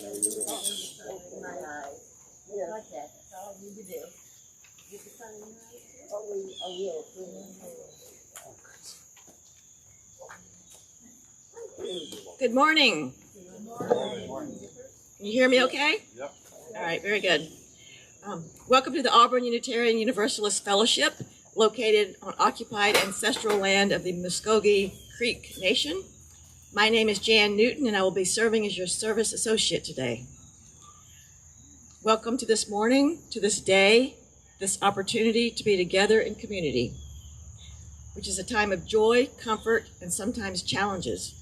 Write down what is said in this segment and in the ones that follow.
Good morning. Can you hear me okay? Yep. All right, very good. Welcome to the Auburn Unitarian Universalist Fellowship, located on occupied ancestral land of the Muskogee Creek Nation. My name is Jan Newton, and I will be serving as your service associate today. Welcome to this morning, to this day, this opportunity to be together in community, which is a time of joy, comfort, and sometimes challenges.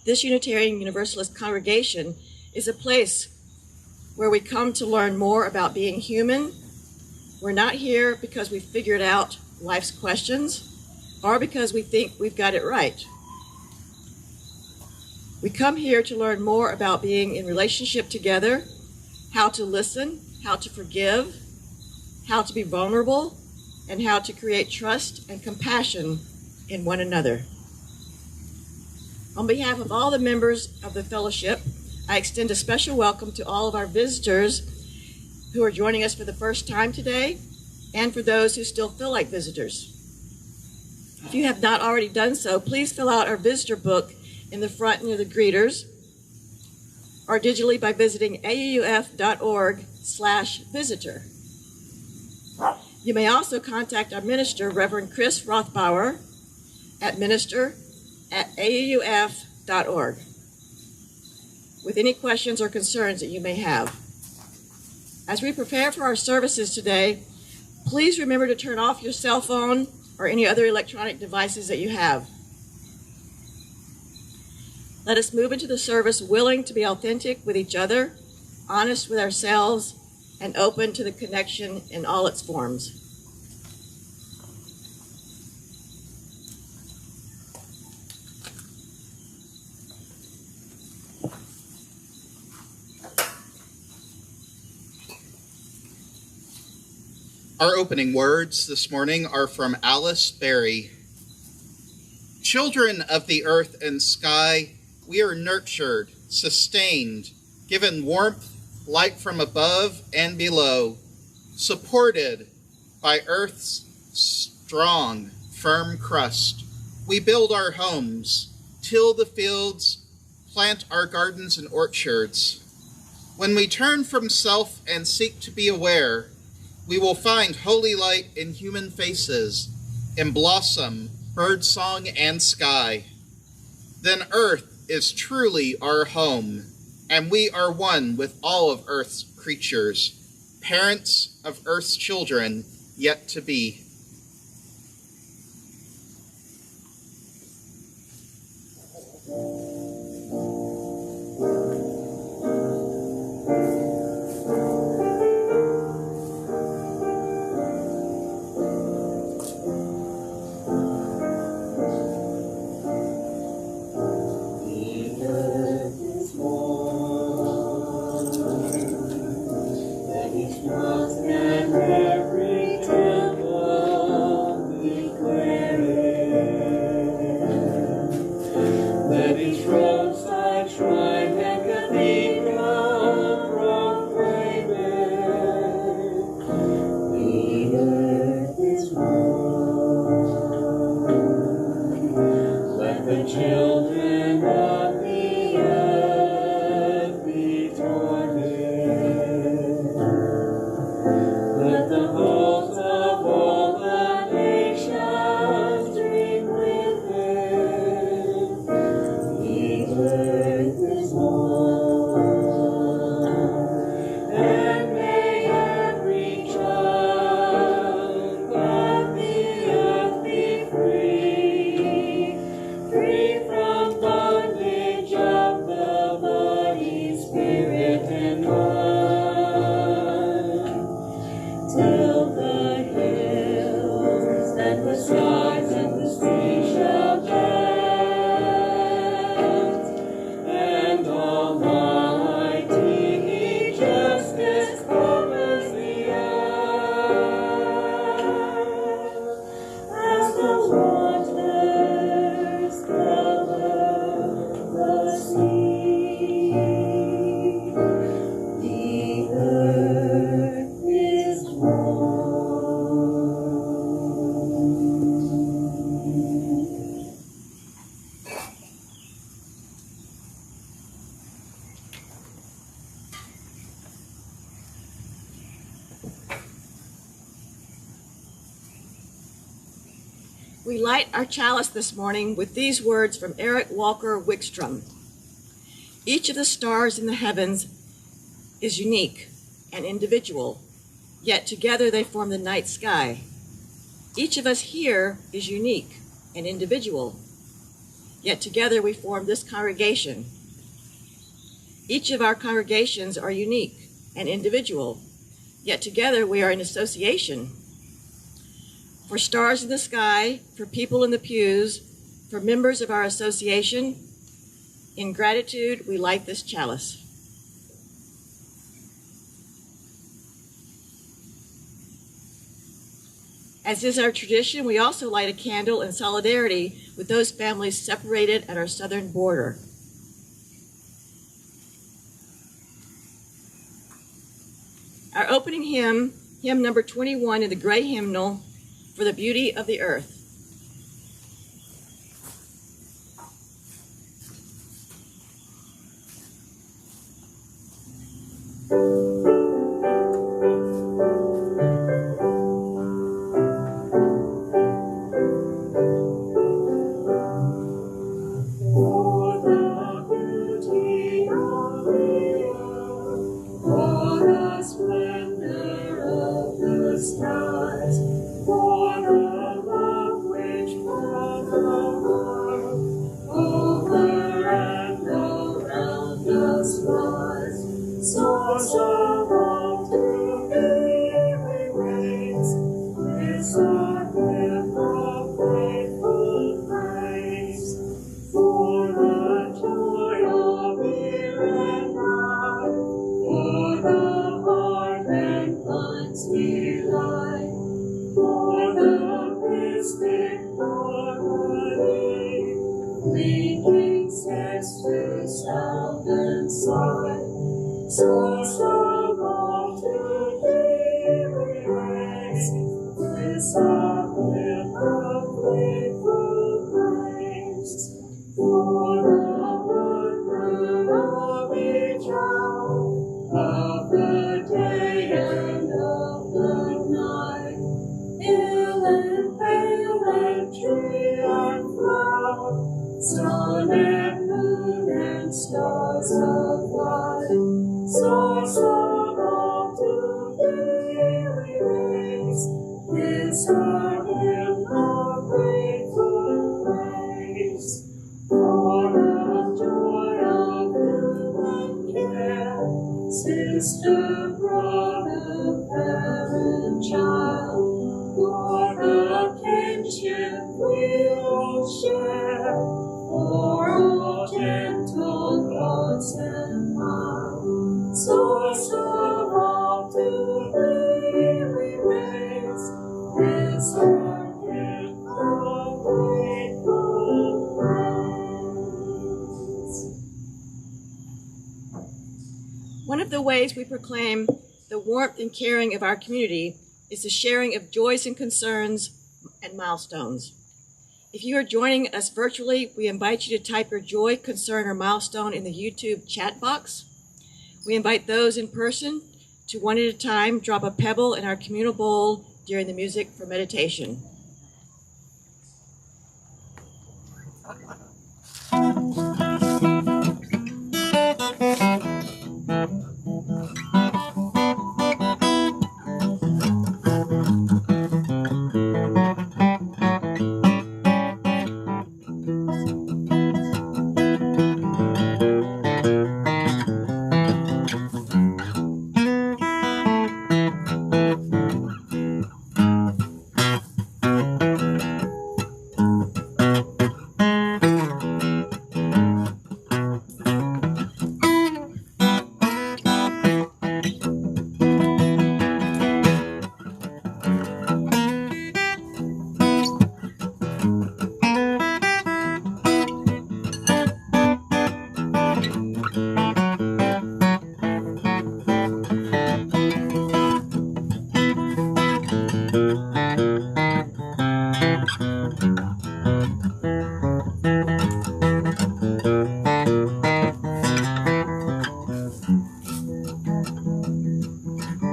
This Unitarian Universalist congregation is a place where we come to learn more about being human. We're not here because we've figured out life's questions or because we think we've got it right. We come here to learn more about being in relationship together, how to listen, how to forgive, how to be vulnerable, and how to create trust and compassion in one another. On behalf of all the members of the fellowship, I extend a special welcome to all of our visitors who are joining us for the first time today, and for those who still feel like visitors. If you have not already done so, please fill out our visitor book in the front near the greeters, or digitally by visiting auuf.org/visitor. You may also contact our minister, Reverend Chris Rothbauer, at minister@auuf.org with any questions or concerns that you may have. As we prepare for our services today, please remember to turn off your cell phone or any other electronic devices that you have. Let us move into the service willing to be authentic with each other, honest with ourselves, and open to the connection in all its forms. Our opening words this morning are from Alice Berry. Children of the earth and sky, we are nurtured, sustained, given warmth, light from above and below, supported by earth's strong, firm crust. We build our homes, till the fields, plant our gardens and orchards. When we turn from self and seek to be aware, we will find holy light in human faces, in blossom, bird song, and sky. Then earth is truly our home, and we are one with all of earth's creatures, parents of earth's children yet to be. And every temple We light our chalice this morning with these words from Eric Walker Wickstrom. Each of the stars in the heavens is unique and individual, yet together they form the night sky. Each of us here is unique and individual, yet together we form this congregation. Each of our congregations are unique and individual, yet together we are in association. For stars in the sky, for people in the pews, for members of our association, in gratitude we light this chalice. As is our tradition, we also light a candle in solidarity with those families separated at our southern border. Our opening hymn, hymn number 21 in the gray hymnal, For the Beauty of the Earth. One of the ways we proclaim the warmth and caring of our community is the sharing of joys and concerns and milestones. If you are joining us virtually, we invite you to type your joy, concern, or milestone in the YouTube chat box. We invite those in person to one at a time drop a pebble in our communal bowl during the music for meditation.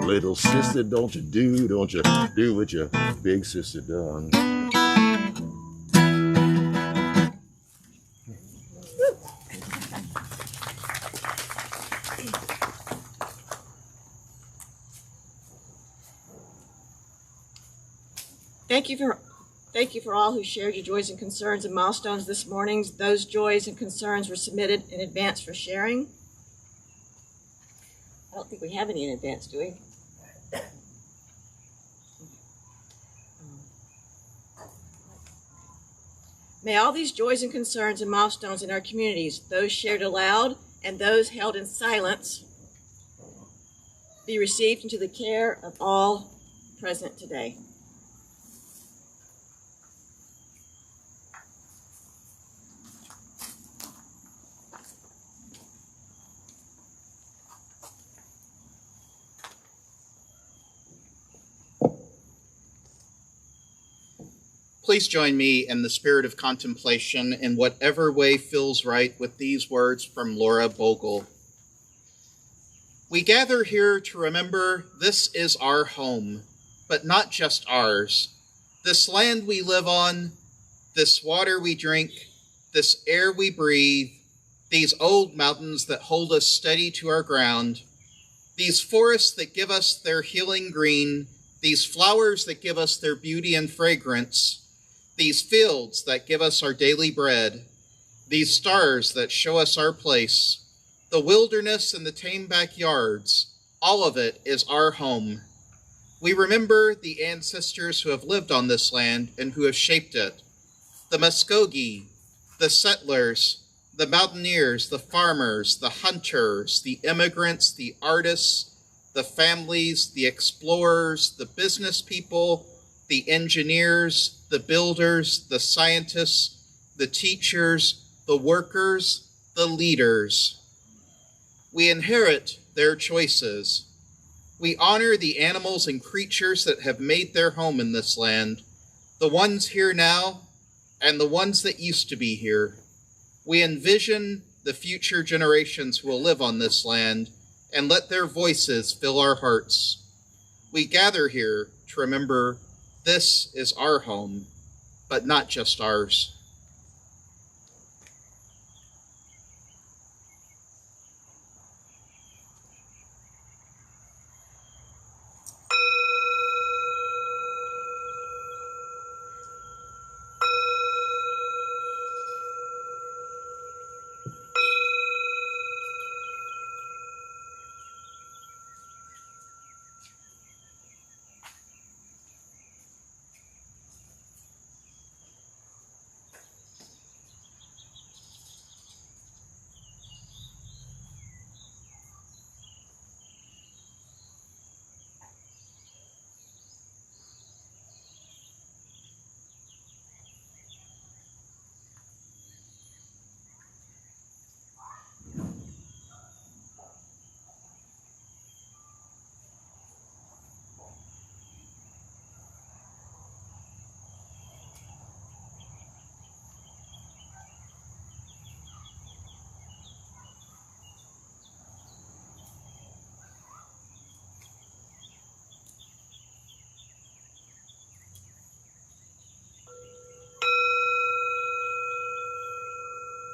Little sister, don't you do what your big sister done. Thank you for all who shared your joys and concerns and milestones this morning. Those joys and concerns were submitted in advance for sharing. I don't think we have any in advance, do we? May all these joys and concerns and milestones in our communities, those shared aloud and those held in silence, be received into the care of all present today. Please join me in the spirit of contemplation in whatever way feels right with these words from Laura Bogle. We gather here to remember this is our home, but not just ours. This land we live on, this water we drink, this air we breathe, these old mountains that hold us steady to our ground, these forests that give us their healing green, these flowers that give us their beauty and fragrance, these fields that give us our daily bread, these stars that show us our place, the wilderness and the tame backyards, all of it is our home. We remember the ancestors who have lived on this land and who have shaped it. The Muskogee, the settlers, the mountaineers, the farmers, the hunters, the immigrants, the artists, the families, the explorers, the business people, the engineers, the builders, the scientists, the teachers, the workers, the leaders. We inherit their choices. We honor the animals and creatures that have made their home in this land, the ones here now and the ones that used to be here. We envision the future generations who will live on this land and let their voices fill our hearts. We gather here to remember this is our home, but not just ours.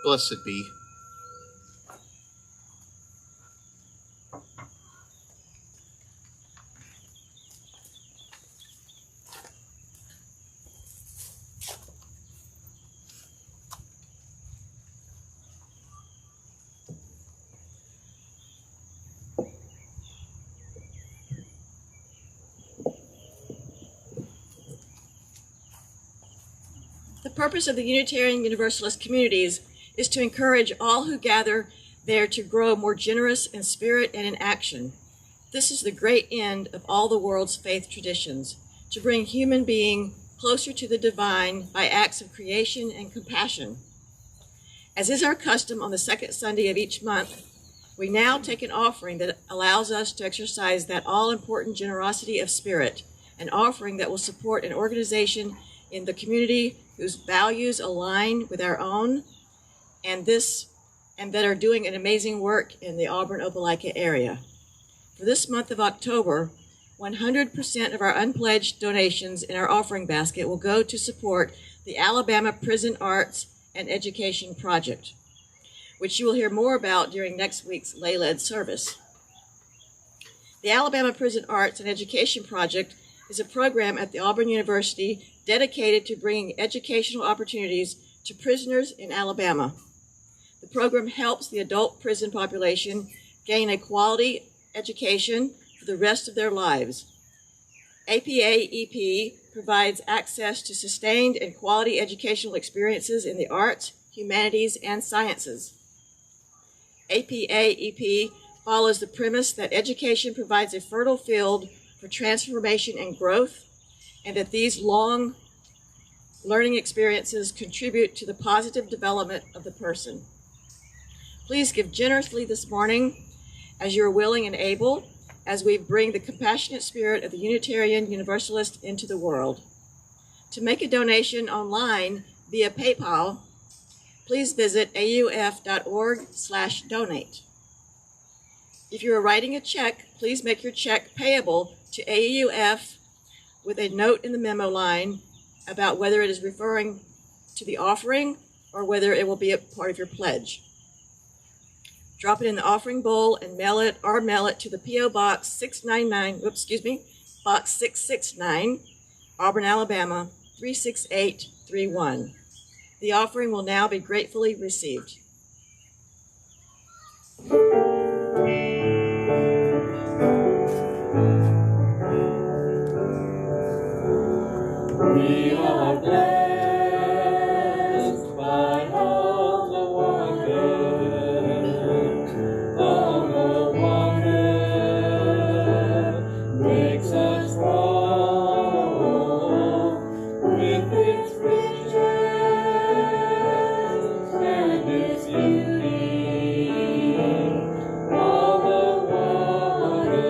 Blessed be. The purpose of the Unitarian Universalist communities is to encourage all who gather there to grow more generous in spirit and in action. This is the great end of all the world's faith traditions, to bring human being closer to the divine by acts of creation and compassion. As is our custom on the second Sunday of each month, we now take an offering that allows us to exercise that all-important generosity of spirit, an offering that will support an organization in the community whose values align with our own, and that are doing an amazing work in the Auburn, Opelika area. For this month of October, 100% of our unpledged donations in our offering basket will go to support the Alabama Prison Arts and Education Project. which you will hear more about during next week's lay-led service. The Alabama Prison Arts and Education Project is a program at the Auburn University dedicated to bringing educational opportunities to prisoners in Alabama. The program helps the adult prison population gain a quality education for the rest of their lives. APA-EP provides access to sustained and quality educational experiences in the arts, humanities, and sciences. APA-EP follows the premise that education provides a fertile field for transformation and growth, and that these long learning experiences contribute to the positive development of the person. Please give generously this morning as you are willing and able, as we bring the compassionate spirit of the Unitarian Universalist into the world. To make a donation online via PayPal, please visit auf.org/donate. If you are writing a check, please make your check payable to AUF with a note in the memo line about whether it is referring to the offering or whether it will be a part of your pledge. Drop it in the offering bowl and mail it to the P.O. Box 669, Auburn, Alabama 36831. The offering will now be gratefully received. We are blessed by all the water makes us whole with its riches and its beauty. All the water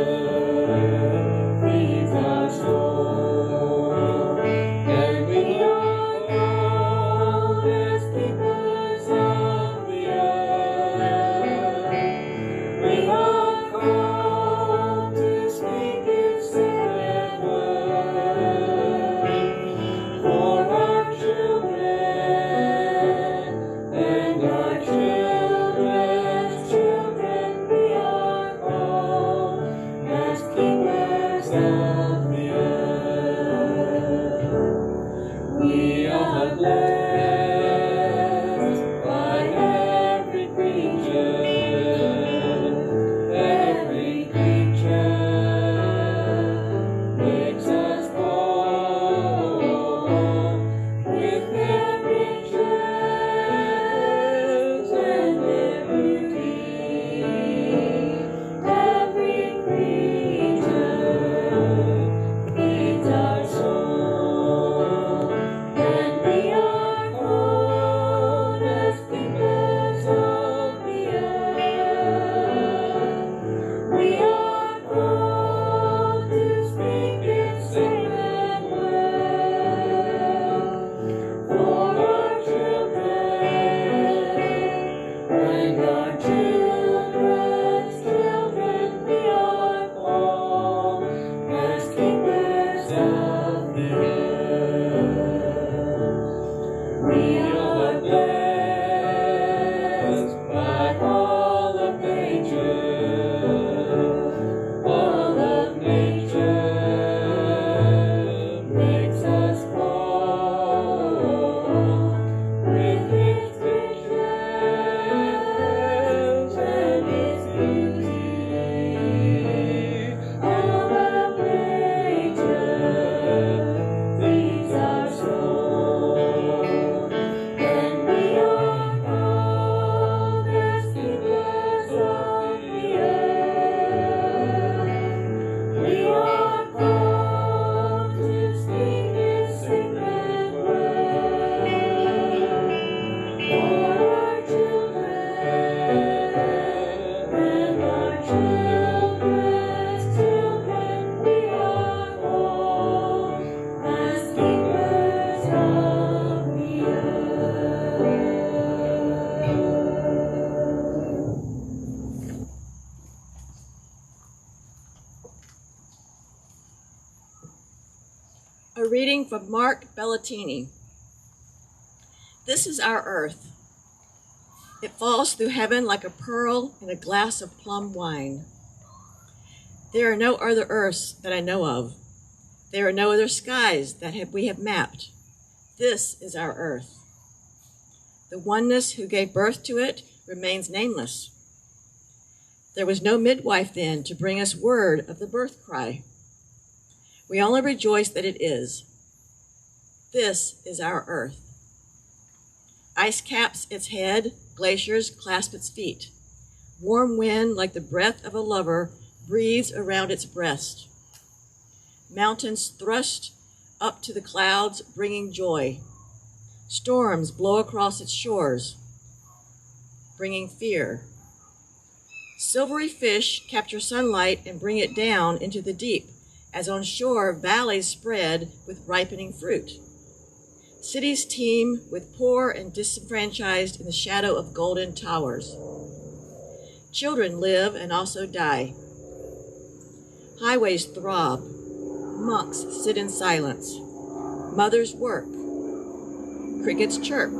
feeds our soul, and we are called as keepers of the earth. We are called to speak its sacred word for our children and our children's children. We are called as keepers of the earth. We are blessed by every creature. Every creature makes us whole with their riches and their beauty. Every creature feeds our soul, and we are called as keepers of the earth. We are called to speak its sacred word for our children and our children's children. We are called as keepers of the earth. We are blessed by all of nature. All of nature makes us whole with its riches and its beauty. All of nature feeds our soul, and we are called as keepers of the earth. We are called to speak its sacred word for our children and our children's children. We are called as keepers of the earth. A reading from Mark Bellatini. This is our earth. It falls through heaven like a pearl in a glass of plum wine. There are no other earths that I know of. There are no other skies that we have mapped. This is our earth. The oneness who gave birth to it remains nameless. There was no midwife then to bring us word of the birth cry. We only rejoice that it is. This is our earth. Ice caps its head, glaciers clasp its feet. Warm wind, like the breath of a lover, breathes around its breast. Mountains thrust up to the clouds, bringing joy. Storms blow across its shores, bringing fear. Silvery fish capture sunlight and bring it down into the deep, as on shore valleys spread with ripening fruit. Cities teem with poor and disenfranchised in the shadow of golden towers. Children live and also die. Highways throb. Monks sit in silence. Mothers work. Crickets chirp.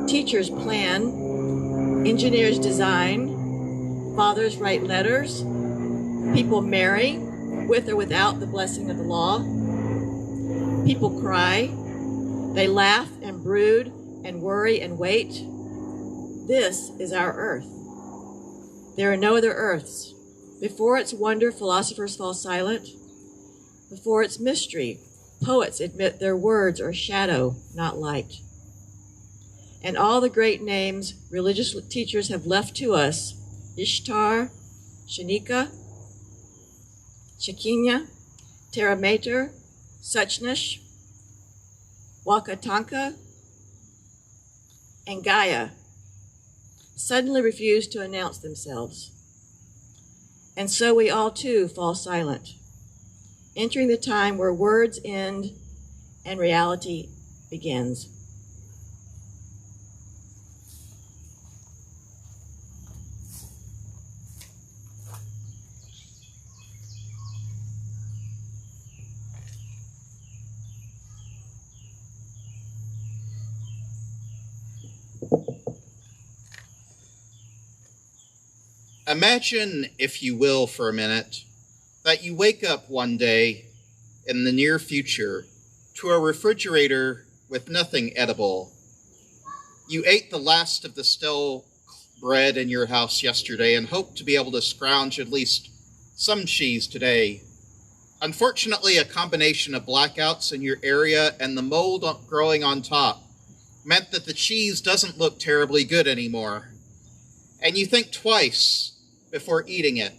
Teachers plan. Engineers design. Fathers write letters. People marry, with or without the blessing of the law. People cry. They laugh and brood and worry and wait. This is our earth. There are no other earths. Before its wonder, philosophers fall silent. Before its mystery, poets admit their words are shadow, not light. And all the great names religious teachers have left to us, Ishtar, Shanika, Shekinah, Terra Mater, Suchnish, Wakatanka, and Gaia, suddenly refuse to announce themselves. And so we all too fall silent, entering the time where words end and reality begins. Imagine, if you will, for a minute, that you wake up one day in the near future to a refrigerator with nothing edible. You ate the last of the stale bread in your house yesterday and hope to be able to scrounge at least some cheese today. Unfortunately, a combination of blackouts in your area and the mold growing on top meant that the cheese doesn't look terribly good anymore. And you think twice before eating it.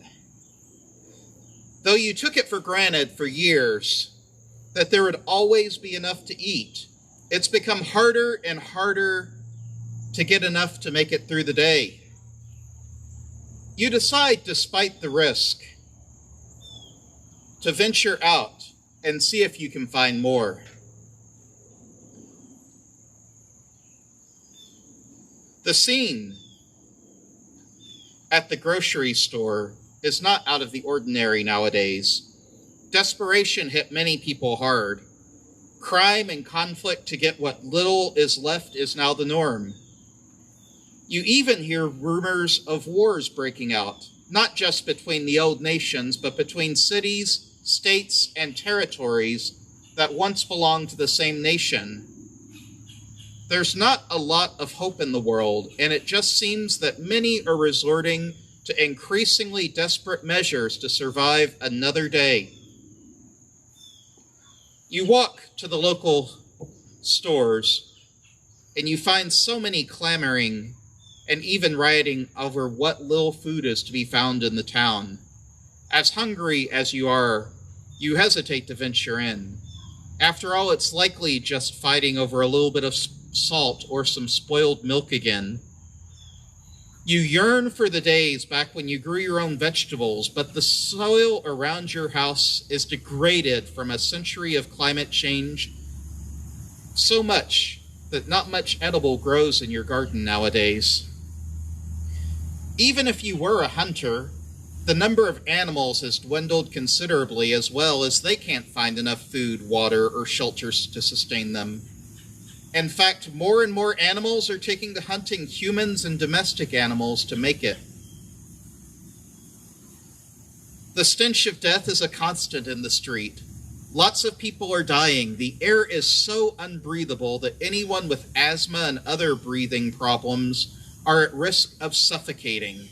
Though you took it for granted for years that there would always be enough to eat, it's become harder and harder to get enough to make it through the day. You decide, despite the risk, to venture out and see if you can find more. The scene at the grocery store is not out of the ordinary nowadays. Desperation hit many people hard. Crime and conflict to get what little is left is now the norm. You even hear rumors of wars breaking out, not just between the old nations, but between cities, states, and territories that once belonged to the same nation. There's not a lot of hope in the world, and it just seems that many are resorting to increasingly desperate measures to survive another day. You walk to the local stores, and you find so many clamoring and even rioting over what little food is to be found in the town. As hungry as you are, you hesitate to venture in. After all, it's likely just fighting over a little bit of salt or some spoiled milk again. You yearn for the days back when you grew your own vegetables, but the soil around your house is degraded from a century of climate change so much that not much edible grows in your garden nowadays. Even if you were a hunter, the number of animals has dwindled considerably, as well as they can't find enough food, water, or shelters to sustain them. In fact, more and more animals are taking to hunting humans and domestic animals to make it. The stench of death is a constant in the street. Lots of people are dying. The air is so unbreathable that anyone with asthma and other breathing problems are at risk of suffocating.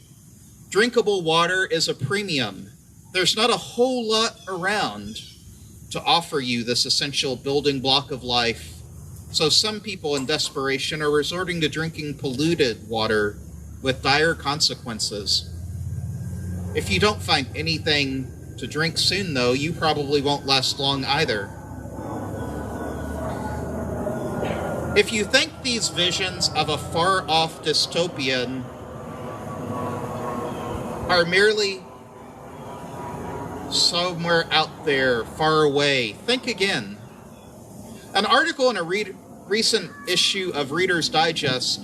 Drinkable water is a premium. There's not a whole lot around to offer you this essential building block of life. So some people in desperation are resorting to drinking polluted water with dire consequences. If you don't find anything to drink soon, though, you probably won't last long either. If you think these visions of a far-off dystopian are merely somewhere out there, far away, think again. An article in a recent issue of Reader's Digest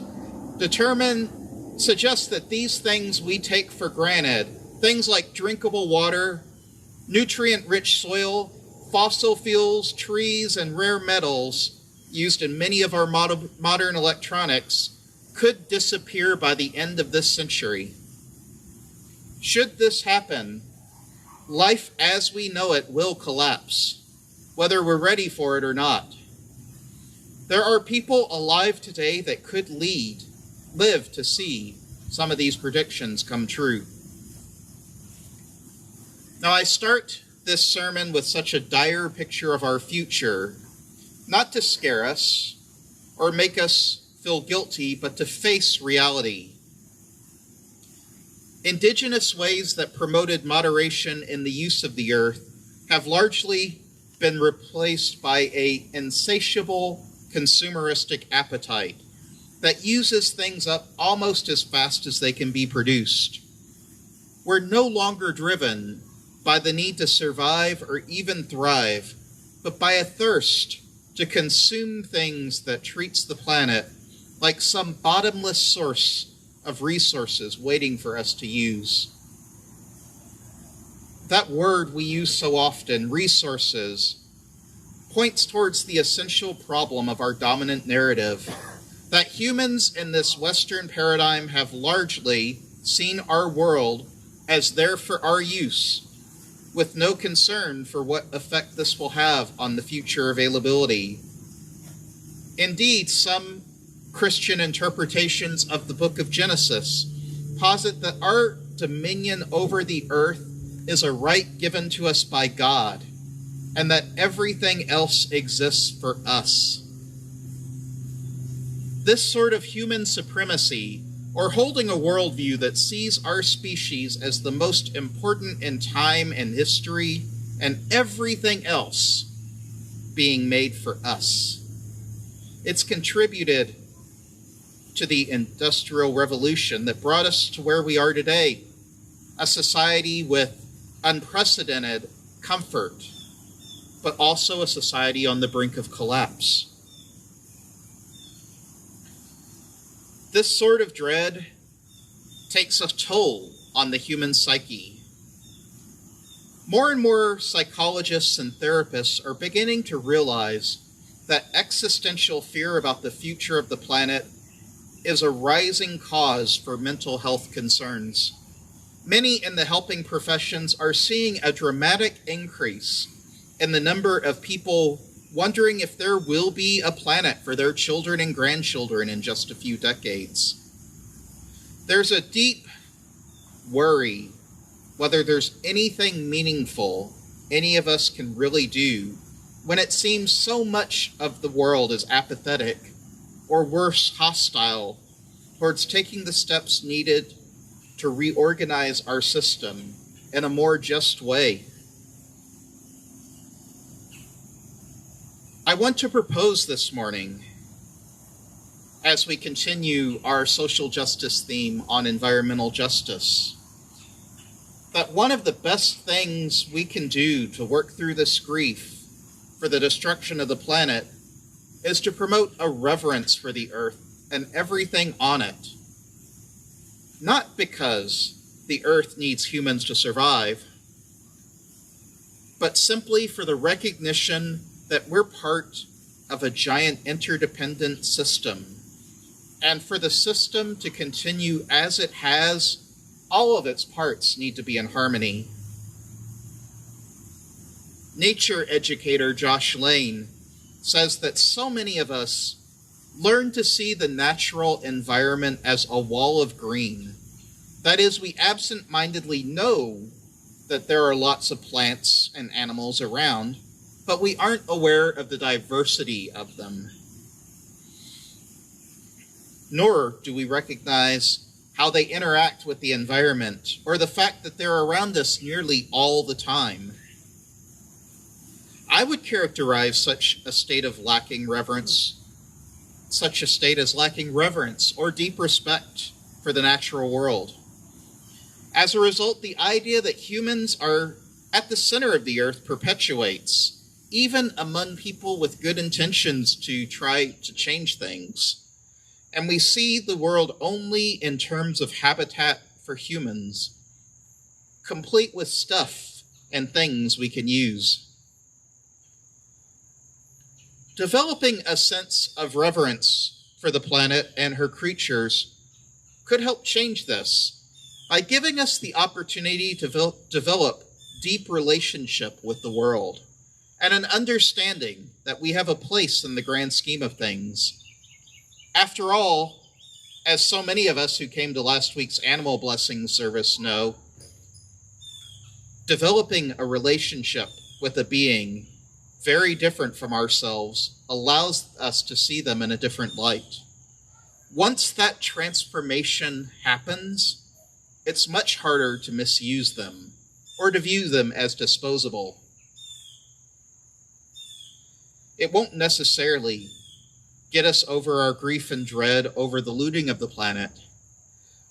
suggests that these things we take for granted, things like drinkable water, nutrient-rich soil, fossil fuels, trees, and rare metals used in many of our modern electronics, could disappear by the end of this century. Should this happen, life as we know it will collapse, whether we're ready for it or not. There are people alive today that could live to see some of these predictions come true. Now, I start this sermon with such a dire picture of our future, not to scare us or make us feel guilty, but to face reality. Indigenous ways that promoted moderation in the use of the earth have largely been replaced by an insatiable consumeristic appetite that uses things up almost as fast as they can be produced. We're no longer driven by the need to survive or even thrive, but by a thirst to consume things that treats the planet like some bottomless source of resources waiting for us to use. That word we use so often, resources, points towards the essential problem of our dominant narrative, that humans in this Western paradigm have largely seen our world as there for our use, with no concern for what effect this will have on the future availability. Indeed, some Christian interpretations of the book of Genesis posit that our dominion over the earth is a right given to us by God, and that everything else exists for us. This sort of human supremacy, or holding a worldview that sees our species as the most important in time and history, and everything else being made for us. It's contributed to the Industrial Revolution that brought us to where we are today, a society with unprecedented comfort, but also a society on the brink of collapse. This sort of dread takes a toll on the human psyche. More and more psychologists and therapists are beginning to realize that existential fear about the future of the planet is a rising cause for mental health concerns. Many in the helping professions are seeing a dramatic increase in the number of people wondering if there will be a planet for their children and grandchildren in just a few decades. There's a deep worry whether there's anything meaningful any of us can really do when it seems so much of the world is apathetic, or worse, hostile, towards taking the steps needed to reorganize our system in a more just way. I want to propose this morning, as we continue our social justice theme on environmental justice, that one of the best things we can do to work through this grief for the destruction of the planet is to promote a reverence for the earth and everything on it. Not because the earth needs humans to survive, but simply for the recognition that we're part of a giant interdependent system. And for the system to continue as it has, all of its parts need to be in harmony. Nature educator Josh Lane says that so many of us learn to see the natural environment as a wall of green. That is, we absent-mindedly know that there are lots of plants and animals around, but we aren't aware of the diversity of them. Nor do we recognize how they interact with the environment, or the fact that they're around us nearly all the time. I would characterize such a state as lacking reverence or deep respect for the natural world. As a result, the idea that humans are at the center of the earth perpetuates, even among people with good intentions to try to change things. And we see the world only in terms of habitat for humans, complete with stuff and things we can use. Developing a sense of reverence for the planet and her creatures could help change this by giving us the opportunity to develop deep relationship with the world and an understanding that we have a place in the grand scheme of things. After all, as so many of us who came to last week's animal blessing service know, developing a relationship with a being very different from ourselves allows us to see them in a different light. Once that transformation happens, it's much harder to misuse them or to view them as disposable. It won't necessarily get us over our grief and dread over the looting of the planet,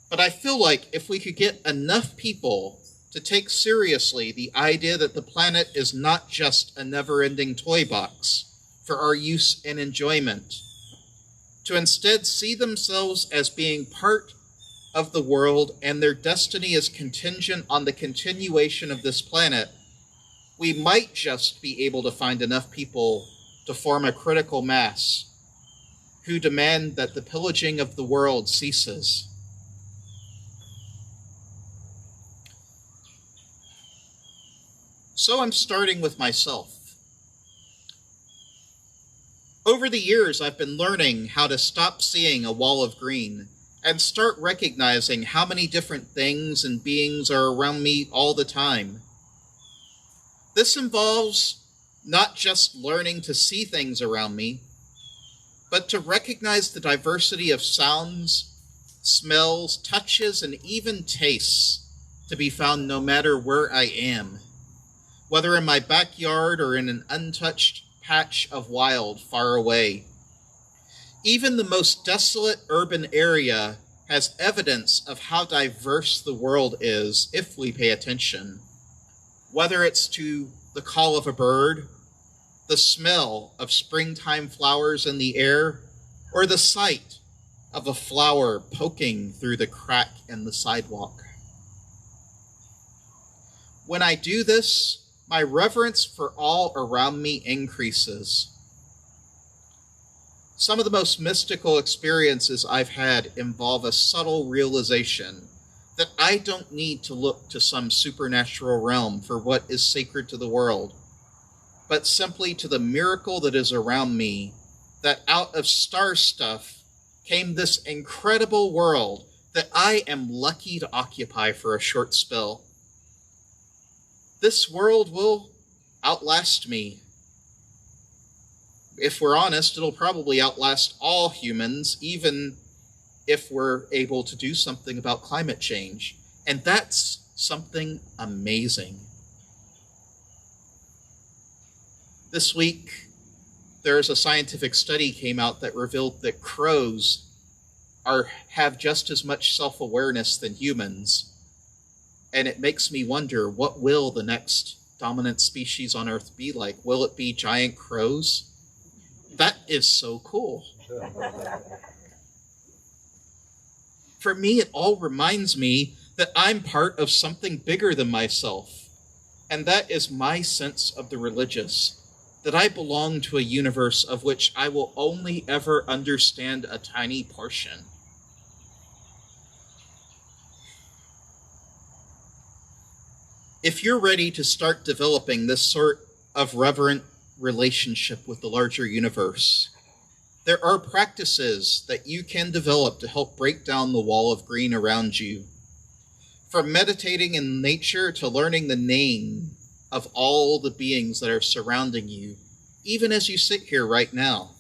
but I feel like if we could get enough people to take seriously the idea that the planet is not just a never-ending toy box for our use and enjoyment, to instead see themselves as being part of the world and their destiny is contingent on the continuation of this planet, we might just be able to find enough people to form a critical mass who demand that the pillaging of the world ceases. So I'm starting with myself. Over the years, I've been learning how to stop seeing a wall of green and start recognizing how many different things and beings are around me all the time. This involves not just learning to see things around me, but to recognize the diversity of sounds, smells, touches, and even tastes to be found no matter where I am, whether in my backyard or in an untouched patch of wild far away. Even the most desolate urban area has evidence of how diverse the world is if we pay attention, whether it's to the call of a bird, the smell of springtime flowers in the air, or the sight of a flower poking through the crack in the sidewalk. When I do this, my reverence for all around me increases. Some of the most mystical experiences I've had involve a subtle realization that I don't need to look to some supernatural realm for what is sacred to the world, but simply to the miracle that is around me, that out of star stuff came this incredible world that I am lucky to occupy for a short spell. This world will outlast me. If we're honest, it'll probably outlast all humans, even if we're able to do something about climate change. And that's something amazing. This week, there's a scientific study came out that revealed that crows have just as much self-awareness than humans. And it makes me wonder, what will the next dominant species on Earth be like? Will it be giant crows? That is so cool. For me, it all reminds me that I'm part of something bigger than myself. And that is my sense of the religious. that I belong to a universe of which I will only ever understand a tiny portion. If you're ready to start developing this sort of reverent relationship with the larger universe, there are practices that you can develop to help break down the wall of green around you. From meditating in nature to learning the name of all the beings that are surrounding you, even as you sit here right now.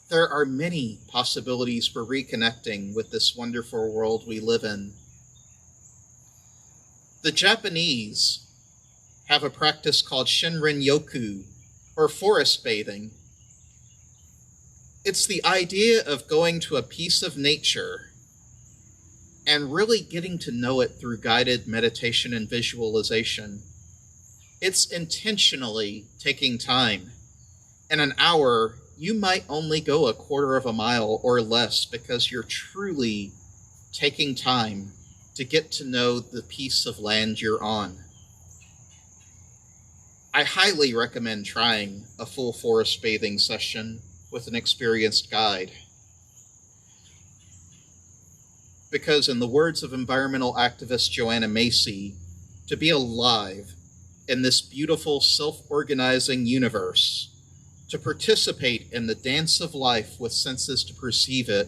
There are many possibilities for reconnecting with this wonderful world we live in. The Japanese have a practice called Shinrin-yoku, or forest bathing. It's the idea of going to a piece of nature and really getting to know it through guided meditation and visualization. It's intentionally taking time. In an hour, you might only go a quarter of a mile or less because you're truly taking time to get to know the piece of land you're on. I highly recommend trying a full forest bathing session with an experienced guide. Because in the words of environmental activist Joanna Macy, to be alive in this beautiful self-organizing universe, to participate in the dance of life with senses to perceive it,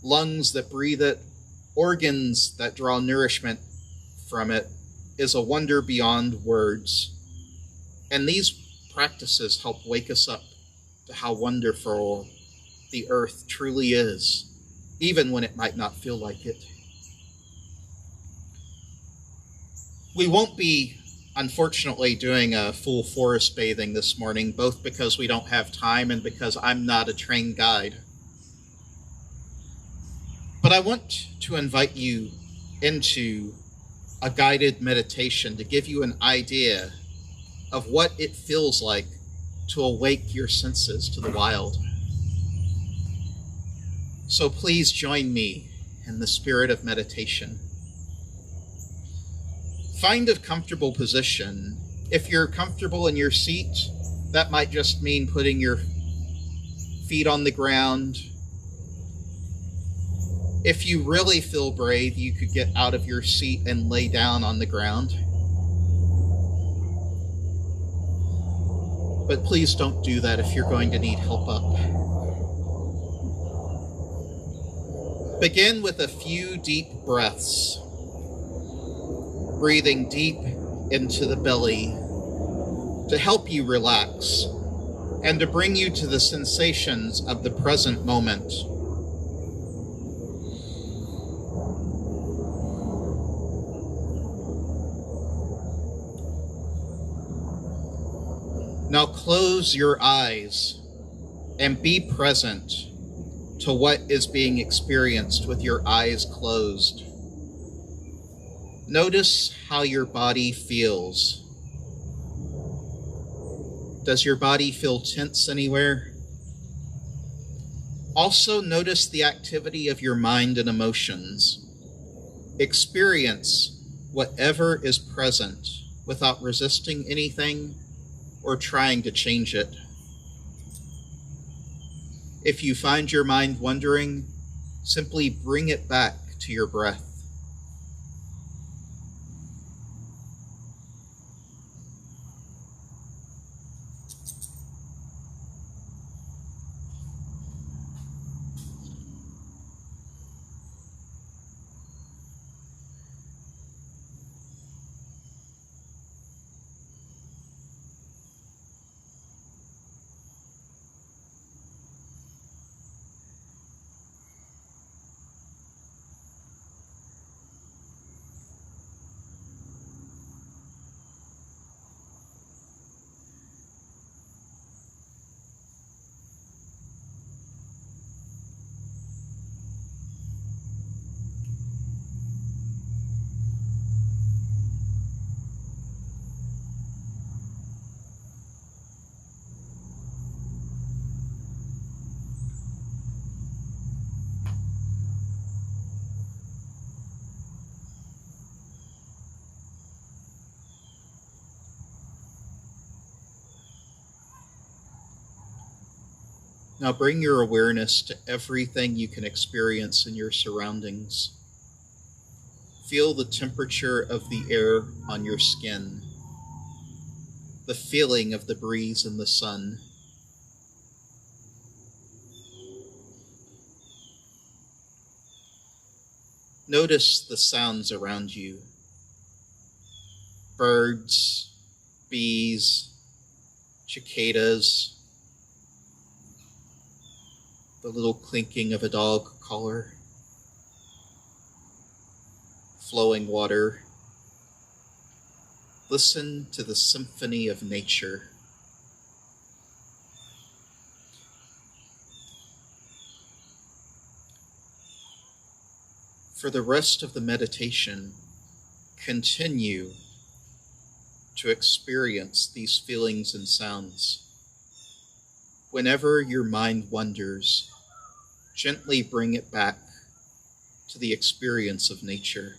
lungs that breathe it, organs that draw nourishment from it, is a wonder beyond words. And these practices help wake us up to how wonderful the earth truly is, even when it might not feel like it. We won't be, unfortunately, doing a full forest bathing this morning, both because we don't have time and because I'm not a trained guide. But I want to invite you into a guided meditation to give you an idea of what it feels like to awake your senses to the wild. So please join me in the spirit of meditation. Find a comfortable position. If you're comfortable in your seat, that might just mean putting your feet on the ground. If you really feel brave, you could get out of your seat and lay down on the ground. But please don't do that if you're going to need help up. Begin with a few deep breaths, breathing deep into the belly to help you relax and to bring you to the sensations of the present moment. Now close your eyes and be present to what is being experienced with your eyes closed. Notice how your body feels. Does your body feel tense anywhere? Also notice the activity of your mind and emotions. Experience whatever is present without resisting anything or trying to change it. If you find your mind wandering, simply bring it back to your breath. Now bring your awareness to everything you can experience in your surroundings. Feel the temperature of the air on your skin, the feeling of the breeze in the sun. Notice the sounds around you. Birds, bees, cicadas, the little clinking of a dog collar, flowing water. Listen to the symphony of nature. For the rest of the meditation, continue to experience these feelings and sounds. Whenever your mind wanders, gently bring it back to the experience of nature.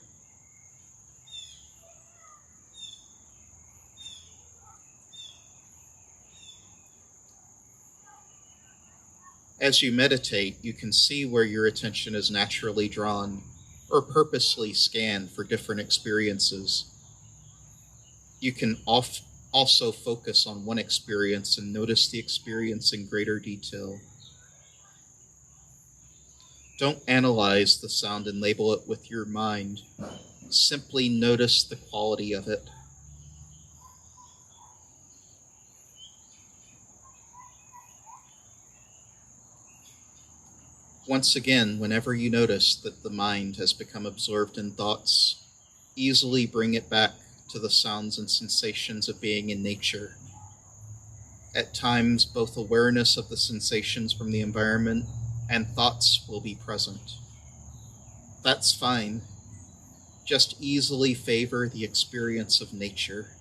As you meditate, you can see where your attention is naturally drawn or purposely scanned for different experiences. You can also focus on one experience and notice the experience in greater detail. Don't analyze the sound and label it with your mind. Simply notice the quality of it. Once again, whenever you notice that the mind has become absorbed in thoughts, easily bring it back to the sounds and sensations of being in nature. At times, both awareness of the sensations from the environment and thoughts will be present. That's fine. Just easily favor the experience of nature.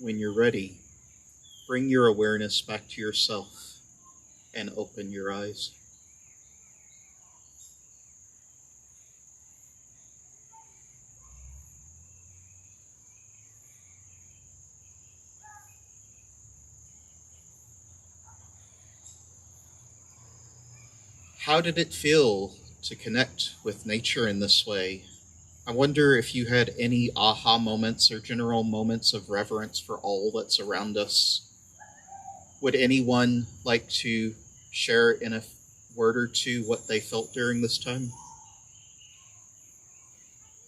When you're ready, bring your awareness back to yourself and open your eyes. How did it feel to connect with nature in this way? I wonder if you had any aha moments or general moments of reverence for all that's around us. Would anyone like to share in a word or two what they felt during this time?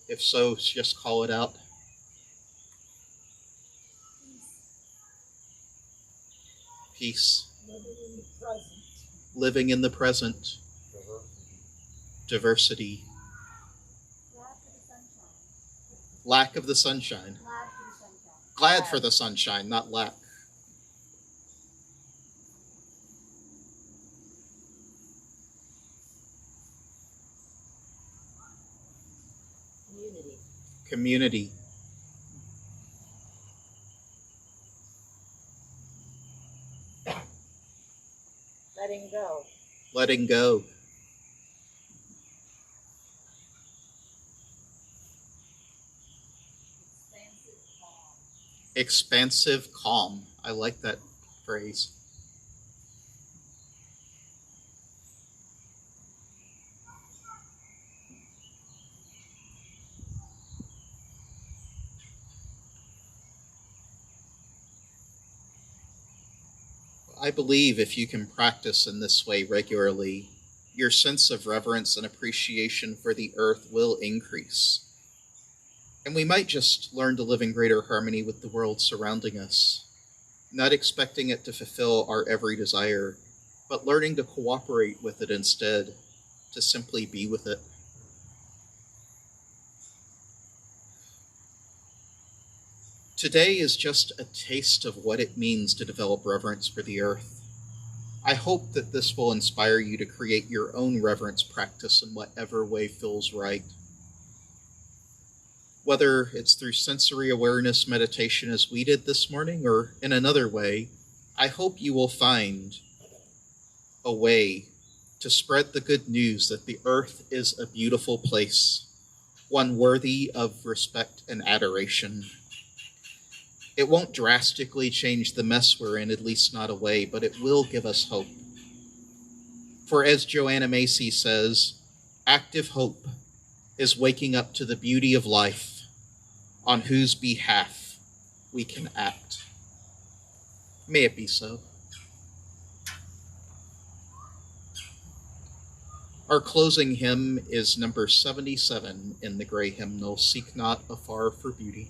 If so, just call it out. Peace. Living in the present. Diversity. Lack of the sunshine. Glad for the sunshine, not lack. Community. Letting go. Letting go. expansive calm. I like that phrase. I believe if you can practice in this way regularly, your sense of reverence and appreciation for the earth will increase. And we might just learn to live in greater harmony with the world surrounding us, not expecting it to fulfill our every desire, but learning to cooperate with it instead, to simply be with it. Today is just a taste of what it means to develop reverence for the earth. I hope that this will inspire you to create your own reverence practice in whatever way feels right. Whether it's through sensory awareness meditation as we did this morning or in another way, I hope you will find a way to spread the good news that the earth is a beautiful place, one worthy of respect and adoration. It won't drastically change the mess we're in, at least not away, but it will give us hope. For as Joanna Macy says, active hope is waking up to the beauty of life, on whose behalf we can act. May it be so. Our closing hymn is number 77 in the Gray Hymnal, Seek Not Afar for Beauty.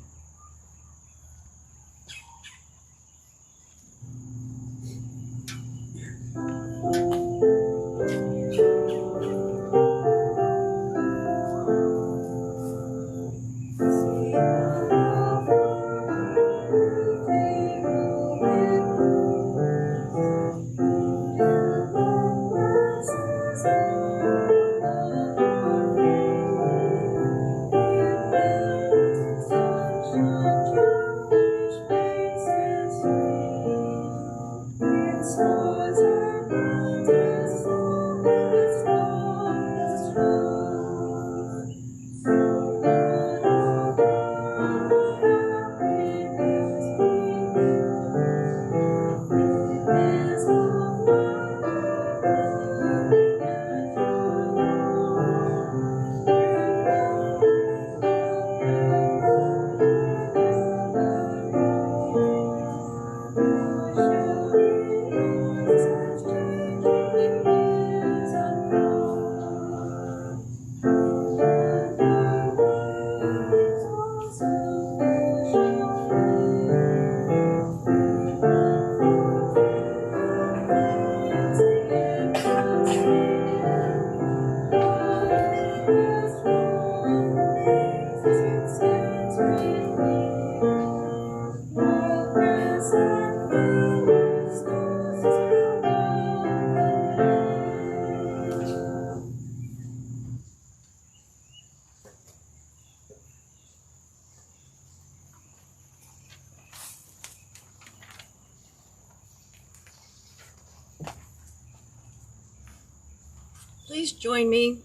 Please join me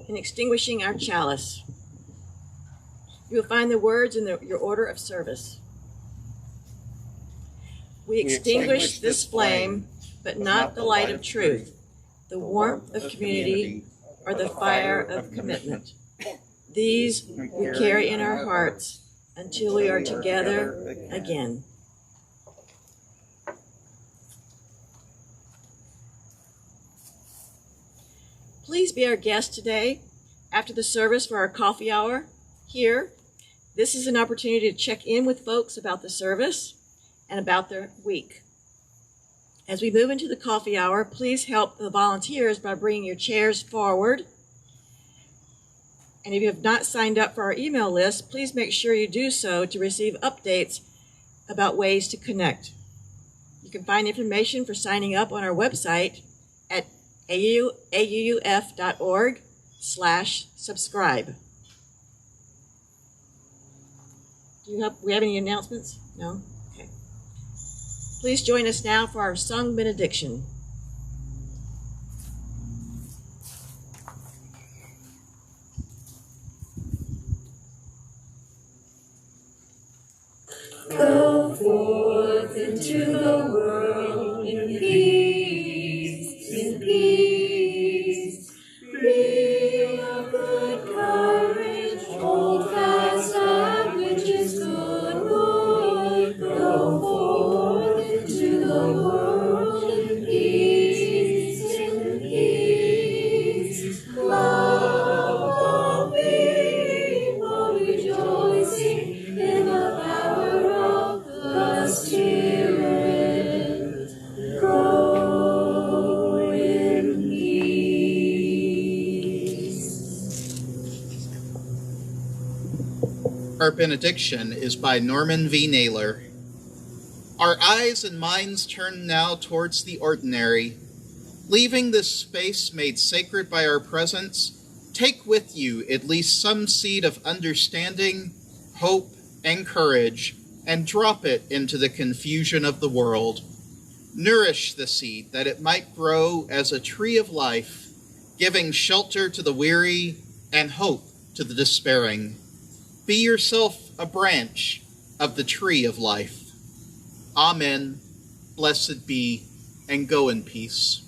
in extinguishing our chalice. You will find the words in your order of service. We extinguish this flame, but not the light of truth, the warmth of community, or the fire of commitment. These we carry in our hearts until we are together again. Please be our guest today after the service for our coffee hour here. This is an opportunity to check in with folks about the service and about their week. As we move into the coffee hour, please help the volunteers by bringing your chairs forward. And if you have not signed up for our email list, please make sure you do so to receive updates about ways to connect. You can find information for signing up on our website at auuf.org/subscribe. We have any announcements? No? Okay. Please join us now for our sung benediction. Go forth into the world in peace, in peace. Be of good courage, hold fast that which is good, Lord. Go forth into the world in peace, in peace. Love people rejoicing in the power of the Spirit. Go in peace. Our benediction is by Norman V. Naylor. Our eyes and minds turn now towards the ordinary. Leaving this space made sacred by our presence, take with you at least some seed of understanding, hope, and courage, and drop it into the confusion of the world. Nourish the seed that it might grow as a tree of life, giving shelter to the weary and hope to the despairing. Be yourself a branch of the tree of life. Amen. Blessed be, and go in peace.